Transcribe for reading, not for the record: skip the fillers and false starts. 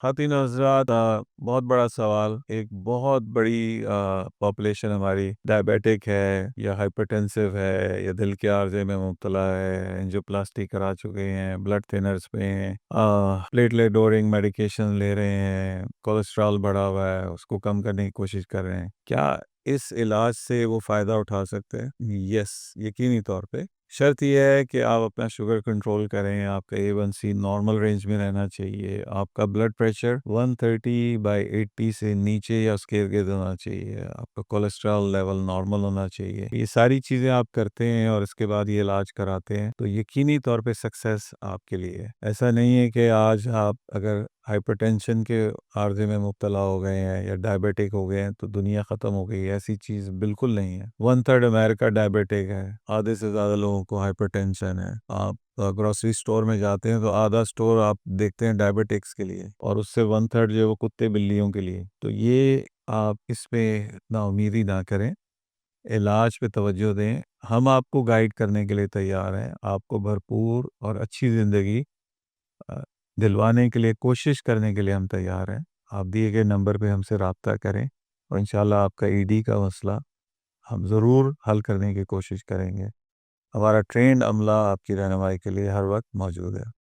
خواتین و حضرات، بہت بڑا سوال. ایک بہت بڑی پاپولیشن ہماری ڈائبیٹک ہے یا ہائپرٹینسو ہے یا دل کے عارضے میں مبتلا ہے، انجیوپلاسٹی کرا چکے ہیں، بلڈ تھنرز پہ ہیں، پلیٹلیٹ لوڈنگ میڈیکیشن لے رہے ہیں، کولیسٹرول بڑھا ہوا ہے، اس کو کم کرنے کی کوشش کر رہے ہیں. کیا اس علاج سے وہ فائدہ اٹھا سکتے ہیں؟ یس، یقینی طور پہ. شرط یہ ہے کہ آپ اپنا شوگر کنٹرول کریں، آپ کا A1C نارمل رینج میں رہنا چاہیے، آپ کا بلڈ پریشر 130/80 سے نیچے یا اس کے ارد گرد ہونا چاہیے، آپ کا کولیسٹرول لیول نارمل ہونا چاہیے. یہ ساری چیزیں آپ کرتے ہیں اور اس کے بعد یہ علاج کراتے ہیں تو یقینی طور پہ سکسیس آپ کے لیے ہے. ایسا نہیں ہے کہ آج آپ اگر ہائپر ٹینشن کے عارضے میں مبتلا ہو گئے ہیں یا ڈائبیٹک ہو گئے ہیں تو دنیا ختم ہو گئی. ایسی چیز بالکل نہیں ہے. 1/3 امریکہ ڈائبیٹک ہے، آدھے سے زیادہ لوگوں کو ہائپر ٹینشن ہے. آپ گروسری سٹور میں جاتے ہیں تو آدھا سٹور آپ دیکھتے ہیں ڈائبیٹکس کے لیے، اور اس سے 1/3 جو ہے وہ کتے بلیوں کے لیے. تو یہ آپ اس پہ نا امیدی نہ کریں، علاج پہ توجہ دیں. ہم آپ کو گائیڈ کرنے کے لیے تیار ہیں، آپ کو بھرپور اور اچھی زندگی دلوانے کے لیے کوشش کرنے کے لیے ہم تیار ہیں. آپ دیے گئے نمبر پہ ہم سے رابطہ کریں اور انشاءاللہ آپ کا ED کا مسئلہ ہم ضرور حل کرنے کی کوشش کریں گے. ہمارا ٹرینڈ عملہ آپ کی رہنمائی کے لیے ہر وقت موجود ہے.